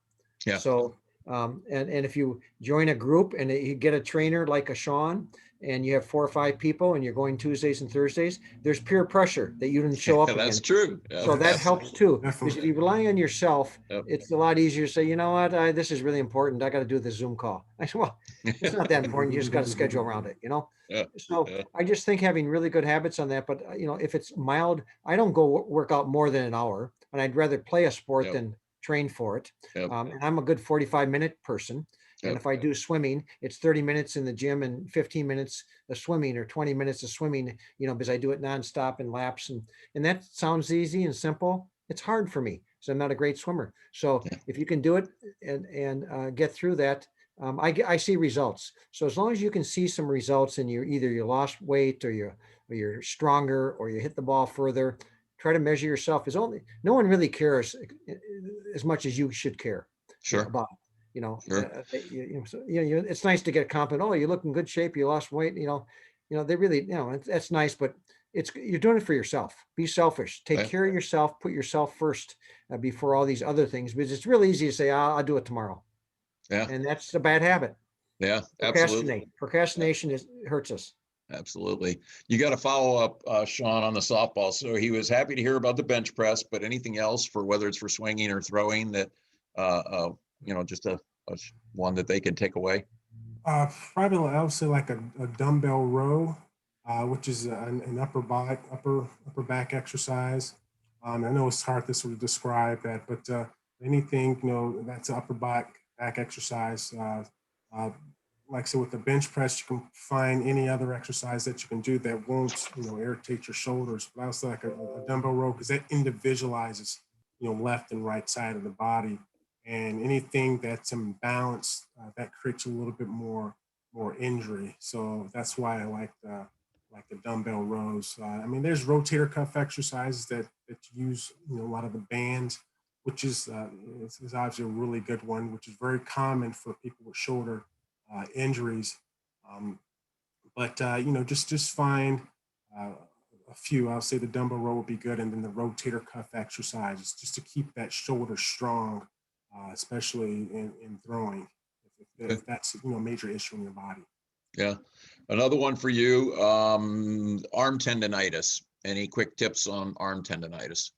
Yeah. So. And if you join a group and you get a trainer like a Sean and you have 4 or 5 people and you're going Tuesdays and Thursdays, there's peer pressure that you didn't show up That's again. true. So that helps too. Definitely. Because if you rely on yourself, Yep. it's a lot easier to say, you know what, this is really important. I got to do the Zoom call. I said, well, it's not that important. You just got to schedule around it, Yeah. So Yeah. I just think having really good habits on that, but if it's mild, I don't go work out more than an hour, and I'd rather play a sport Yep. than train for it. Yep. And I'm a good 45-minute person. And Yep. if I do swimming, it's 30 minutes in the gym and 15 minutes of swimming or 20 minutes of swimming, because I do it nonstop in laps. And that sounds easy and simple. It's hard for me. So I'm not a great swimmer. So Yeah. if you can do it and get through that, I see results. So as long as you can see some results and either you lost weight or you're stronger or you hit the ball further, try to measure yourself. No one really cares as much as you should care Sure. about. Sure. It's nice to get a compliment. Oh, you look in good shape. You lost weight. They really, that's nice, but you're doing it for yourself. Be selfish. Take Right. care of yourself. Put yourself first before all these other things. Because it's really easy to say, I'll do it tomorrow. Yeah. And that's a bad habit. Yeah. Absolutely. Procrastination hurts us. Absolutely. You got to follow up, Sean, on the softball. So he was happy to hear about the bench press, but anything else for whether it's for swinging or throwing that, just a one that they could take away? Probably I would say like a dumbbell row, which is an upper back exercise. I know it's hard to sort of describe that, but anything that's an upper back exercise. Like I said, with the bench press, you can find any other exercise that you can do that won't irritate your shoulders. But I was like a dumbbell row because that individualizes left and right side of the body. And anything that's imbalanced, that creates a little bit more injury. So that's why I like the dumbbell rows. There's rotator cuff exercises that use a lot of the bands, which is obviously a really good one, which is very common for people with shoulder injuries. Just find a few. I'll say the dumbbell row would be good, and then the rotator cuff exercises just to keep that shoulder strong. Especially in throwing, if that's a major issue in your body. Yeah. Another one for you, arm tendonitis. Any quick tips on arm tendonitis?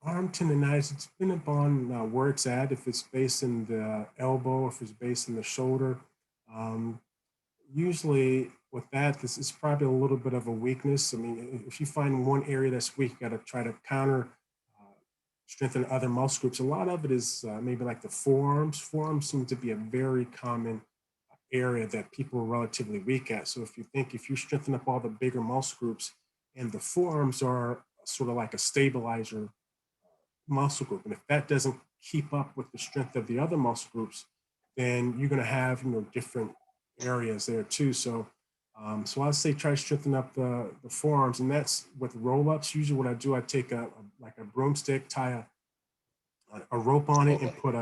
Arm tendonitis, it's depending upon where it's at. If it's based in the elbow, if it's based in the shoulder. Usually with that, this is probably a little bit of a weakness. If you find one area that's weak, you got to try to strengthen other muscle groups. A lot of it is maybe like the forearms. Forearms seem to be a very common area that people are relatively weak at. So if you strengthen up all the bigger muscle groups, and the forearms are sort of like a stabilizer muscle group, and if that doesn't keep up with the strength of the other muscle groups, then you're going to have different areas there too. So I'd say try to strengthen up the forearms, and that's with roll-ups. Usually what I do, I take a broomstick, tie a rope on it, and put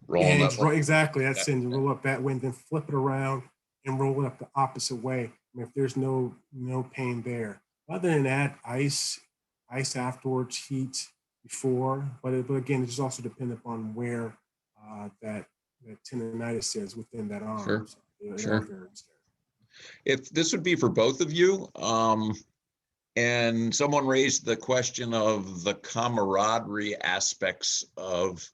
rolling up. Exactly. That's it. You roll up that way, and then flip it around and roll it up the opposite way. If there's no pain there. Other than that, ice afterwards, heat before, but again, it just also depends upon where that tendonitis is within that arm. Sure. So it all Sure. varies there. If this would be for both of you, and someone raised the question of the camaraderie aspects of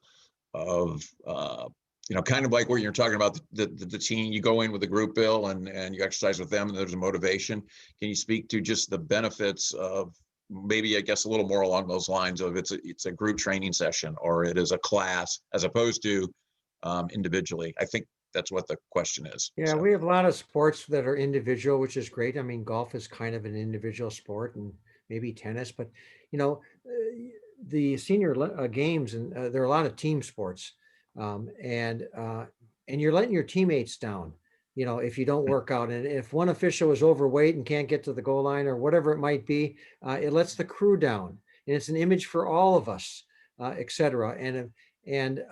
kind of like what you're talking about, the team, you go in with a group, Bill, and you exercise with them and there's a motivation. Can you speak to just the benefits of maybe, I guess, a little more along those lines of it's a group training session or it is a class as opposed to individually? I think that's what the question is. Yeah, So, we have a lot of sports that are individual, which is great. I mean, golf is kind of an individual sport, and maybe tennis, but you know, the senior games, and there are a lot of team sports, and you're letting your teammates down. You know, if you don't work out, and if one official is overweight and can't get to the goal line or whatever it might be, it lets the crew down, and it's an image for all of us, et cetera. And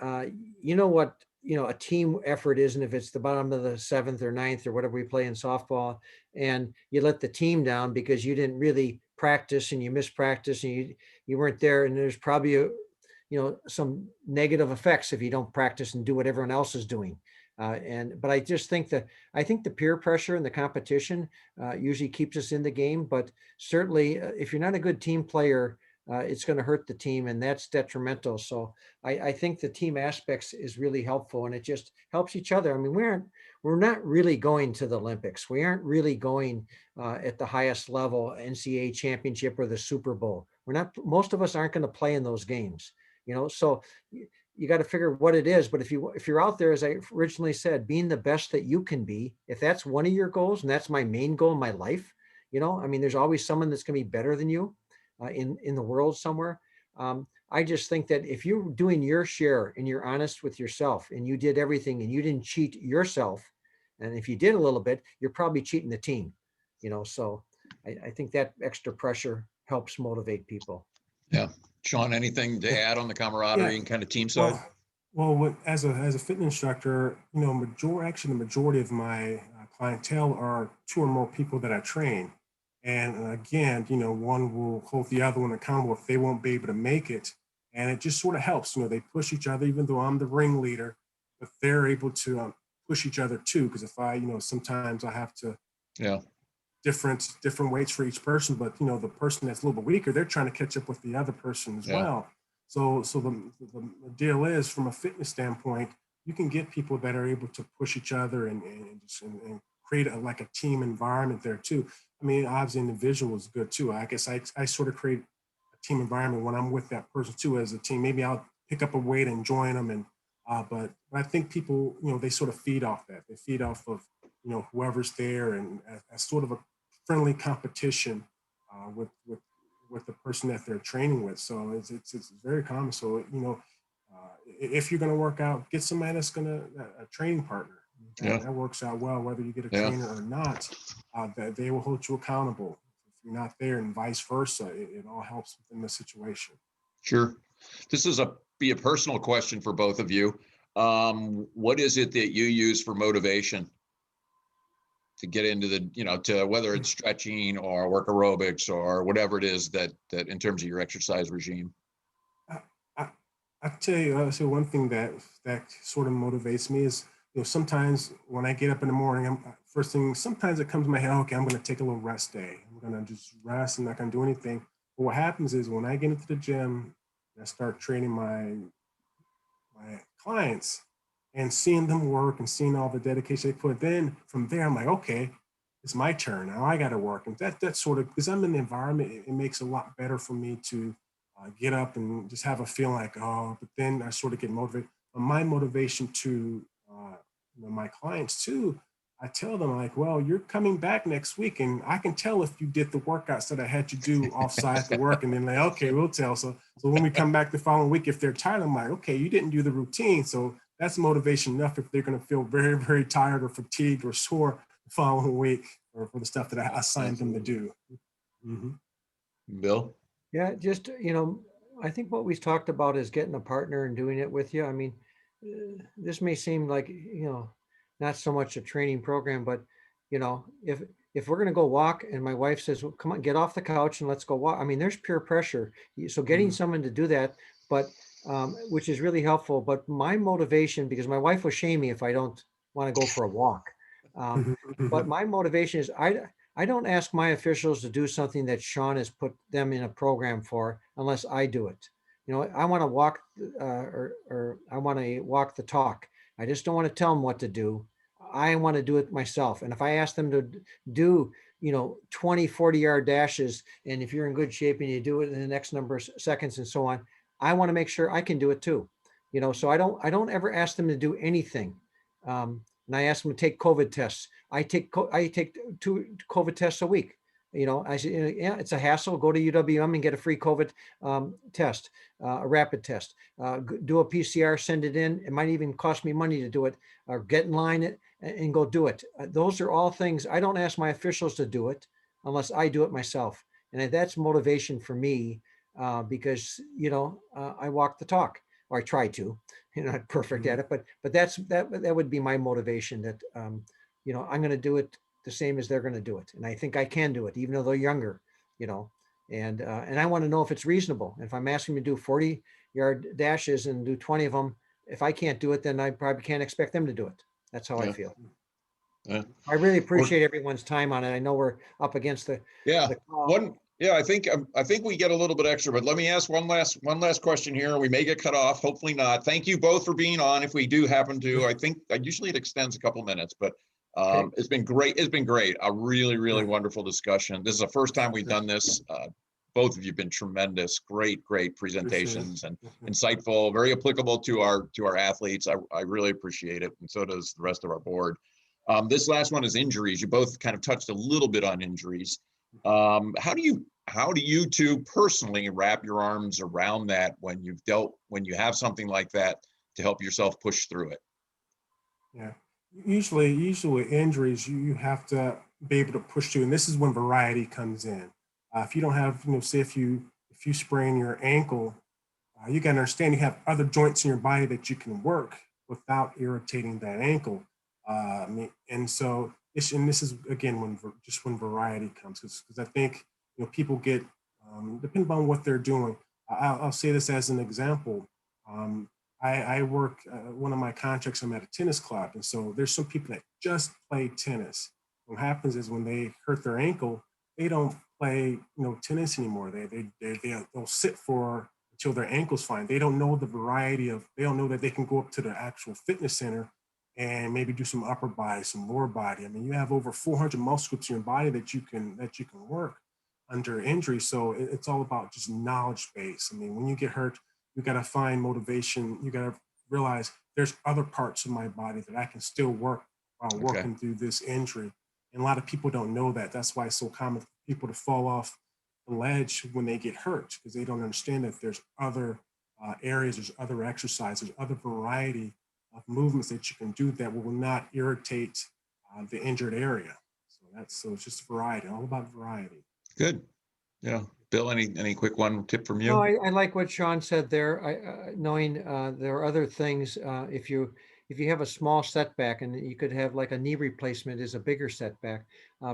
you know what, a team effort isn't if it's the bottom of the seventh or ninth or whatever we play in softball, and you let the team down because you didn't really practice and you missed practice and you weren't there, and there's probably some negative effects if you don't practice and do what everyone else is doing. But I just think I think the peer pressure and the competition usually keeps us in the game. But certainly, if you're not a good team player, it's going to hurt the team, and that's detrimental. So I think the team aspects is really helpful, and it just helps each other. I mean, we're not really going to the Olympics. We aren't really going at the highest level, NCAA championship or the Super Bowl. We're not. Most of us aren't going to play in those games. So you got to figure what it is. But if you're out there, as I originally said, being the best that you can be, if that's one of your goals, and that's my main goal in my life, I mean, there's always someone that's going to be better than you in the world somewhere. I just think that if you're doing your share and you're honest with yourself and you did everything and you didn't cheat yourself, and if you did a little bit, you're probably cheating the team. So I think that extra pressure helps motivate people. yeah. Sean, anything to add on the camaraderie and kind of team side? As a fitness instructor, the majority of my clientele are 2 or more people that I train. And again, one will hold the other one accountable if they won't be able to make it. And it just sort of helps. They push each other, even though I'm the ringleader, but they're able to push each other too. Because if I, sometimes I have to, different weights for each person, but the person that's a little bit weaker, they're trying to catch up with the other person as well. So the deal is, from a fitness standpoint, you can get people that are able to push each other and create a team environment there too. I mean, obviously individual is good too. I guess I sort of create a team environment when I'm with that person too as a team. Maybe I'll pick up a weight and join them, and but I think people, they sort of feed off that. They feed off of whoever's there, and as sort of a friendly competition with the person that they're training with. So it's very common. So if you're going to work out, get somebody that's a training partner. That works out well, whether you get a trainer or not. That they will hold you accountable. If you're not there, and vice versa, it all helps within the situation. Sure. This is be a personal question for both of you. What is it that you use for motivation to get into to whether it's stretching or work aerobics or whatever it is that in terms of your exercise regime? I tell you, so one thing that sort of motivates me is, sometimes when I get up in the morning, first thing, sometimes it comes to my head, okay, I'm going to take a little rest day. I'm going to just rest. I'm not going to do anything. But what happens is, when I get into the gym, and I start training my clients and seeing them work and seeing all the dedication they put, then from there, I'm like, okay, it's my turn. Now I got to work. And that sort of, because I'm in the environment, it makes it a lot better for me to get up and just have a feeling like, oh, but then I sort of get motivated. But my motivation to my clients too, I tell them, like, well, you're coming back next week, and I can tell if you did the workouts that I had you do offside the work. And then like, okay, we'll tell. So when we come back the following week, if they're tired, I'm like, okay, you didn't do the routine. So that's motivation enough if they're going to feel very, very tired or fatigued or sore the following week, or for the stuff that I assigned them to do. Mm-hmm. Bill? Yeah, just, I think what we've talked about is getting a partner and doing it with you. I mean, this may seem like, not so much a training program, but, if if we're going to go walk and my wife says, well, come on, get off the couch and let's go walk. I mean, there's peer pressure. So getting someone to do that, but which is really helpful. But my motivation, because my wife will shame me if I don't want to go for a walk. But my motivation is I don't ask my officials to do something that Sean has put them in a program for unless I do it. You know, I want to walk or I want to walk the talk. I just don't want to tell them what to do. I want to do it myself. And if I ask them to do, 20, 40-yard dashes, and if you're in good shape and you do it in the next number of seconds and so on, I want to make sure I can do it too. So I don't ever ask them to do anything. And I ask them to take COVID tests. I take 2 COVID tests a week. I say, yeah, it's a hassle. Go to UWM and get a free COVID test, a rapid test. Do a PCR, send it in. It might even cost me money to do it, or get in line and go do it. Those are all things I don't ask my officials to do it unless I do it myself. And that's motivation for me because, I walk the talk, or I try to. You're not perfect at it, but that would be my motivation, that, I'm going to do it the same as they're going to do it. And I think I can do it, even though they're younger, and I want to know if it's reasonable. If I'm asking them to do 40-yard dashes and do 20 of them, if I can't do it, then I probably can't expect them to do it. That's how I feel. Yeah. I really appreciate everyone's time on it. I know we're up against the call. I think we get a little bit extra, but let me ask one last question here. We may get cut off, hopefully not. Thank you both for being on. If we do happen to, I think usually it extends a couple minutes, but it's been great. It's been great. A really, really wonderful discussion. This is the first time we've done this. Both of you have been tremendous. Great presentations and insightful, very applicable to our athletes. I really appreciate it. And so does the rest of our board. This last one is injuries. You both kind of touched a little bit on injuries. How do you two personally wrap your arms around that when you have something like that to help yourself push through it? Yeah, usually with injuries, you have to be able to push through, and this is when variety comes in. If you don't have, say if you sprain your ankle, you got to understand you have other joints in your body that you can work without irritating that ankle. And so this is again when variety comes, because I think people get depending on what they're doing. I'll say this as an example. I work one of my contracts. I'm at a tennis club, and so there's some people that just play tennis. What happens is when they hurt their ankle, they don't play tennis anymore. They'll sit until their ankle's fine. They don't know the variety of. They don't know that they can go up to the actual fitness center and maybe do some upper body, some lower body. I mean, you have over 400 muscle groups in your body that you can work under injury. So it's all about just knowledge base. I mean, when you get hurt, you got to find motivation. You got to realize there's other parts of my body that I can still work while working through this injury. And a lot of people don't know that. That's why it's so common for people to fall off the ledge when they get hurt, because they don't understand that there's other areas, there's other exercises, other variety of movements that you can do that will not irritate the injured area. So it's just variety, all about variety. Good. Yeah. Bill, any quick tip from you? No, I like what Sean said there. Knowing there are other things. If you have a small setback, and you could have like a knee replacement is a bigger setback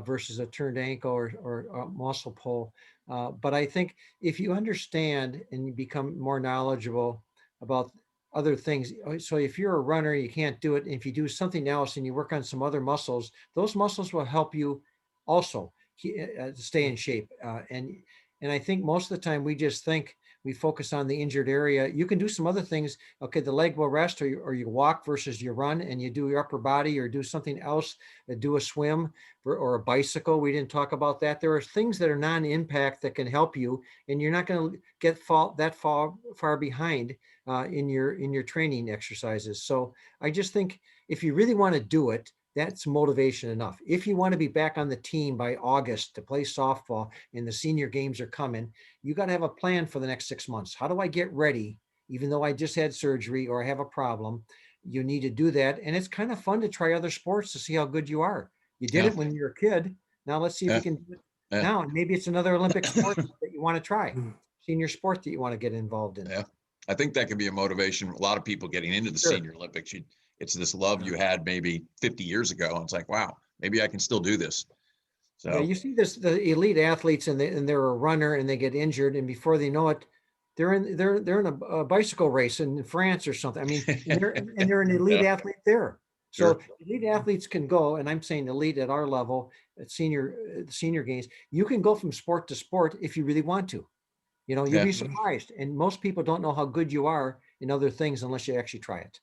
versus a turned ankle or a muscle pull. But I think if you understand and you become more knowledgeable about other things. So if you're a runner, you can't do it. If you do something else and you work on some other muscles, those muscles will help you also stay in shape. And I think most of the time we focus on the injured area. You can do some other things. Okay, the leg will rest, or you walk versus you run, and you do your upper body or do something else, do a swim or a bicycle. We didn't talk about that. There are things that are non-impact that can help you, and you're not going to get that far behind in your training exercises. So I just think if you really want to do it, that's motivation enough. If you want to be back on the team by August to play softball and the senior games are coming, you got to have a plan for the next 6 months. How do I get ready? Even though I just had surgery or I have a problem, you need to do that. And it's kind of fun to try other sports to see how good you are. You did it when you were a kid. Now let's see if you can do it now. And maybe it's another Olympic sport that you want to try, senior sport that you want to get involved in. Yeah, I think that could be a motivation. A lot of people getting into the senior Olympics, it's this love you had maybe 50 years ago. And it's like, wow, maybe I can still do this. Yeah, So, you see this, the elite athletes and they're a runner and they get injured and before they know it, they're in a bicycle race in France or something. I mean, and they're an elite Yeah. athlete there. Sure. So elite athletes can go, and I'm saying elite at our level, at senior games, you can go from sport to sport if you really want to. You know, you'll Yeah. be surprised. And most people don't know how good you are in other things unless you actually try it.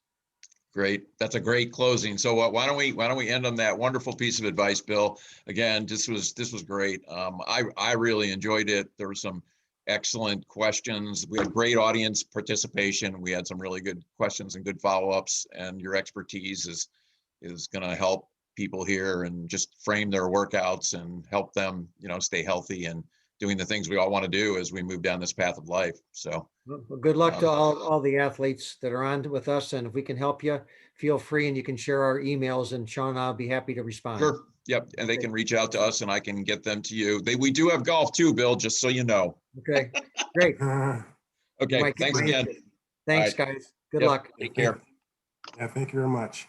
Great. That's a great closing. So why don't we end on that wonderful piece of advice, Bill? Again, this was great. I really enjoyed it. There were some excellent questions. We had great audience participation. We had some really good questions and good follow-ups, and your expertise is going to help people here and just frame their workouts and help them, stay healthy and doing the things we all want to do as we move down this path of life. So Well, good luck to all the athletes that are on with us. And if we can help you, feel free and you can share our emails and Sean and I'll be happy to respond. sure. Yep. And they can reach out to us and I can get them to you. We do have golf too, Bill, just so you know. Okay, great. Okay. Thanks again. Thanks, All right. guys. Good Yep. luck. Take care. Yeah, thank you very much.